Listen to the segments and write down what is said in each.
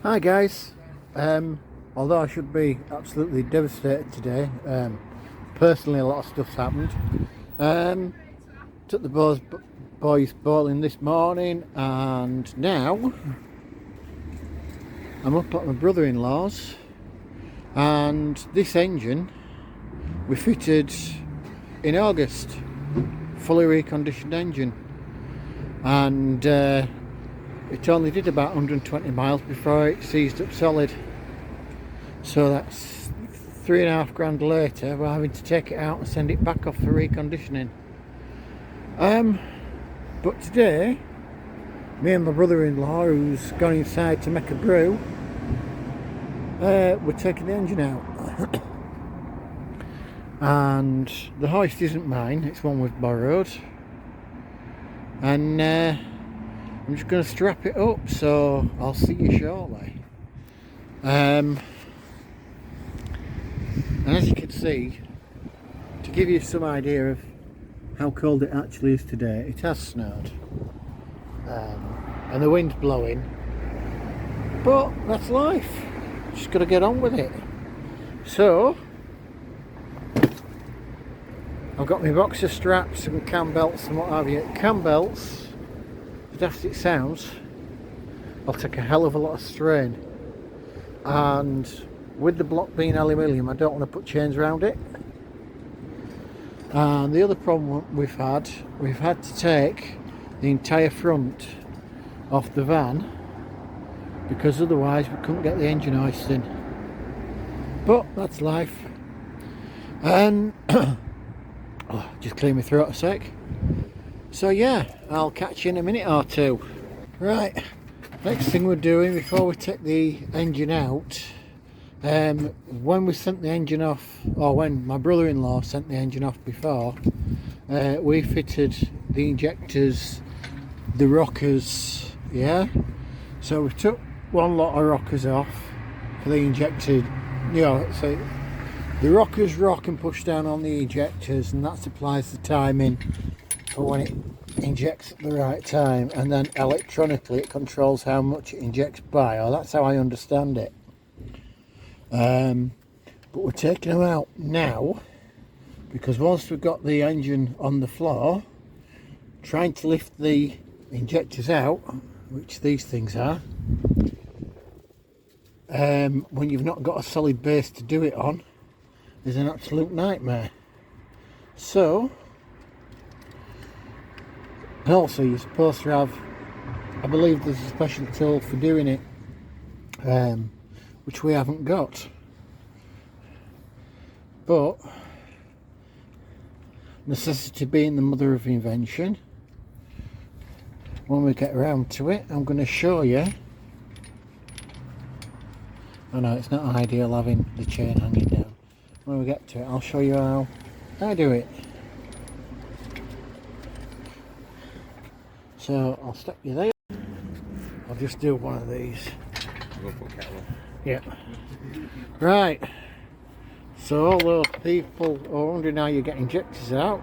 Hi guys, although I should be absolutely devastated today, personally a lot of stuff's happened. Took the boys bowling this morning, and now I'm up at my brother-in-law's, and this engine we fitted in August, fully reconditioned engine, and it only did about 120 miles before it seized up solid. So that's £3.5 later, we're having to take it out and send it back off for reconditioning. But today, me and my brother-in-law, who's gone inside to make a brew, we're taking the engine out. And the hoist isn't mine, it's one we've borrowed. And I'm just going to strap it up, so I'll see you shortly. And as you can see, to give you some idea of how cold it actually is today, it has snowed, and the wind's blowing, but that's life, just got to get on with it. So I've got my boxer straps and cam belts and what have you. Cam belts, as daft as it sounds, I'll take a hell of a lot of strain, and with the block being aluminium, I don't want to put chains around it. And the other problem we've had to take the entire front off the van, because otherwise we couldn't get the engine hoist in. But that's life. And just clear my throat a sec. So yeah, I'll catch you in a minute or two. Right, next thing we're doing before we take the engine out, when we sent the engine off, or when my brother-in-law sent the engine off before, we fitted the injectors, the rockers, yeah. So we took one lot of rockers off for the injected, you know, so the rockers rock and push down on the injectors, and that supplies the timing for when it injects at the right time, and then electronically it controls how much it injects by, or that's how I understand it. But we're taking them out now because once we've got the engine on the floor, trying to lift the injectors out, which these things are, when you've not got a solid base to do it on, is an absolute nightmare. So, and also you're supposed to have, I believe there's a special tool for doing it, which we haven't got. But necessity being the mother of invention, when we get around to it, I'm going to show you. I know it's not ideal having the chain hanging down. When we get to it, I'll show you how I do it. So I'll stop you there. I'll just do one of these. Yeah. Right. So all those people are wondering how you get injectors out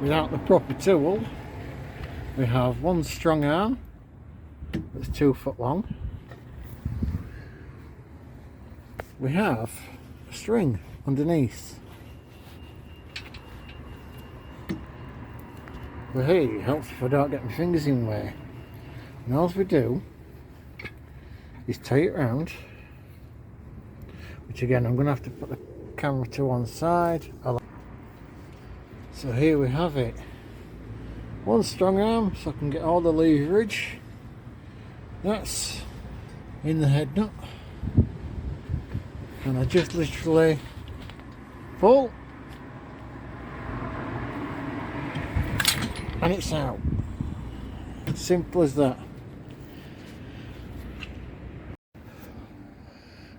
without the proper tool. We have one strong arm that's 2 foot long. We have a string underneath. But hey, it helps if I don't get my fingers in the way. And all we do is tie it round, which again I'm going to have to put the camera to one side. So here we have it. One strong arm so I can get all the leverage. That's in the head nut. And I just literally pull and it's out. Simple as that.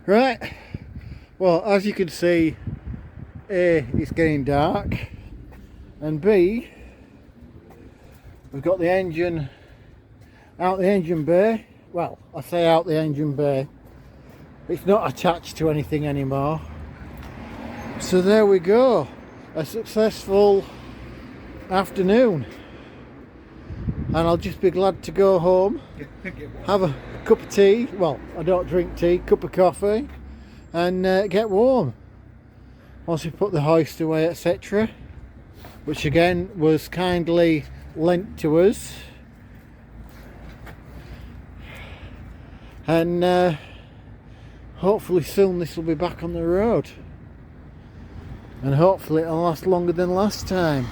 Right, well, as you can see, A, it's getting dark, and B, we've got the engine out the engine bay. Well, I say out the engine bay, it's not attached to anything anymore. So there we go, a successful afternoon. And I'll just be glad to go home, have a cup of tea. Well, I don't drink tea. Cup of coffee, and get warm. Once we put the hoist away, etc., which again was kindly lent to us, and hopefully soon this will be back on the road, and hopefully it'll last longer than last time,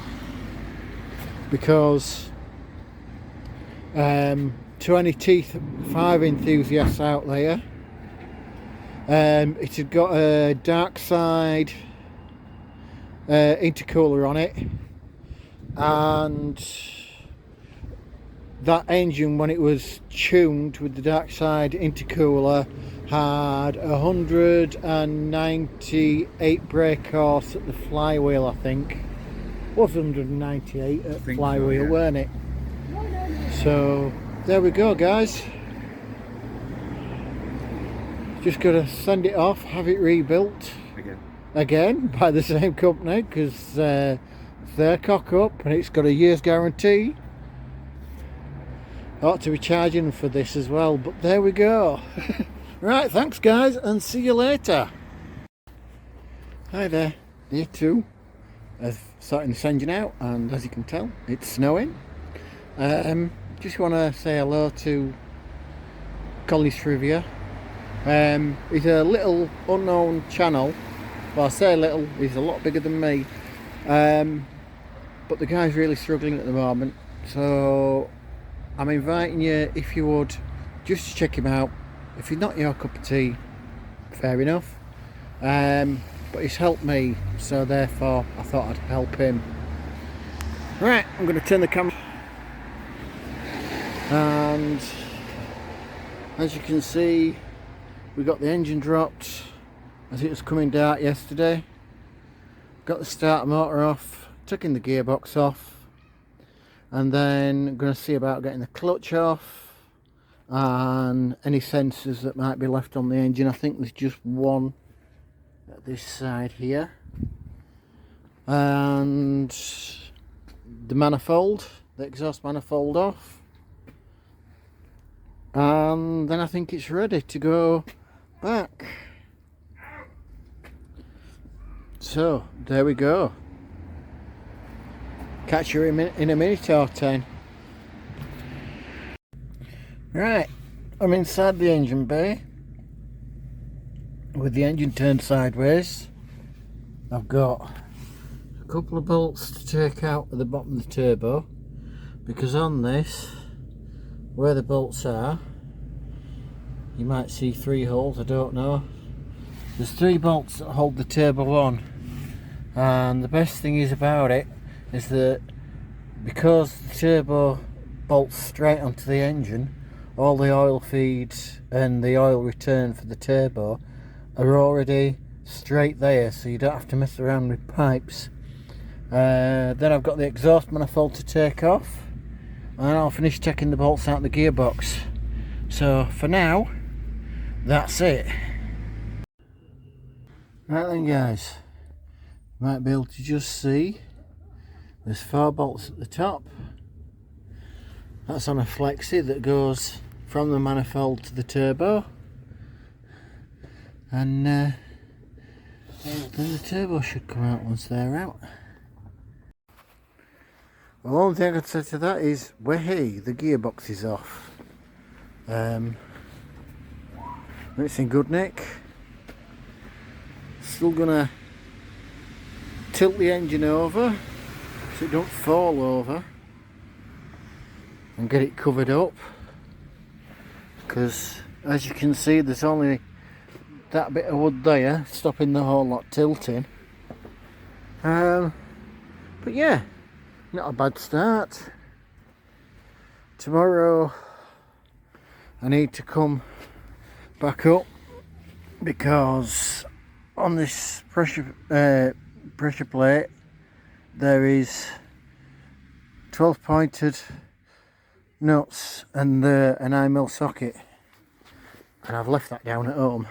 because to any T5 enthusiasts out there, it had got a dark side intercooler on it, and that engine, when it was tuned with the dark side intercooler, had 198 brake horse at the flywheel. I think it was 198 at flywheel, yeah. Weren't it? So there we go, guys. Just got to send it off, have it rebuilt again by the same company, because it's their cock up and it's got a year's guarantee. Ought to be charging for this as well, but there we go. Right, thanks guys, and see you later. Hi there, day 2 of sorting this engine out, and as you can tell, it's snowing. Just want to say hello to Collins Trivia. He's a little unknown channel. Well, I say little, he's a lot bigger than me. But the guy's really struggling at the moment, so I'm inviting you, if you would, just to check him out. If he's not your cup of tea, fair enough. But he's helped me, so therefore I thought I'd help him. Right, I'm going to turn the camera, and as you can see, we got the engine dropped as it was coming dark yesterday. Got the starter motor off, taking the gearbox off, and then I'm going to see about getting the clutch off and any sensors that might be left on the engine. I think there's just one at this side here, and the manifold, the exhaust manifold off, and then I think it's ready to go back. So there we go. Catch you in a minute or 10. Right, I'm inside the engine bay with the engine turned sideways. I've got a couple of bolts to take out at the bottom of the turbo, because on this, where the bolts are, you might see 3 holes, I don't know. There's 3 bolts that hold the turbo on, and the best thing is about it is that because the turbo bolts straight onto the engine, all the oil feeds and the oil return for the turbo are already straight there, so you don't have to mess around with pipes. Then I've got the exhaust manifold to take off, and I'll finish taking the bolts out of the gearbox. So for now, that's it. Right then guys, you might be able to just see there's 4 bolts at the top. That's on a flexi that goes from the manifold to the turbo, and then the turbo should come out once they're out. Well, the only thing I could say to that is, hey, the gearbox is off. It's in good nick. Still gonna tilt the engine over so it don't fall over, and get it covered up, because as you can see there's only that bit of wood there stopping the whole lot tilting. But yeah, not a bad start. Tomorrow I need to come back up, because on this pressure plate there is 12 pointed nuts and a 9mm socket, and I've left that down at home.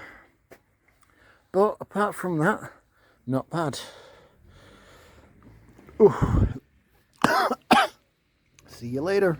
But apart from that, not bad. Ooh. See you later.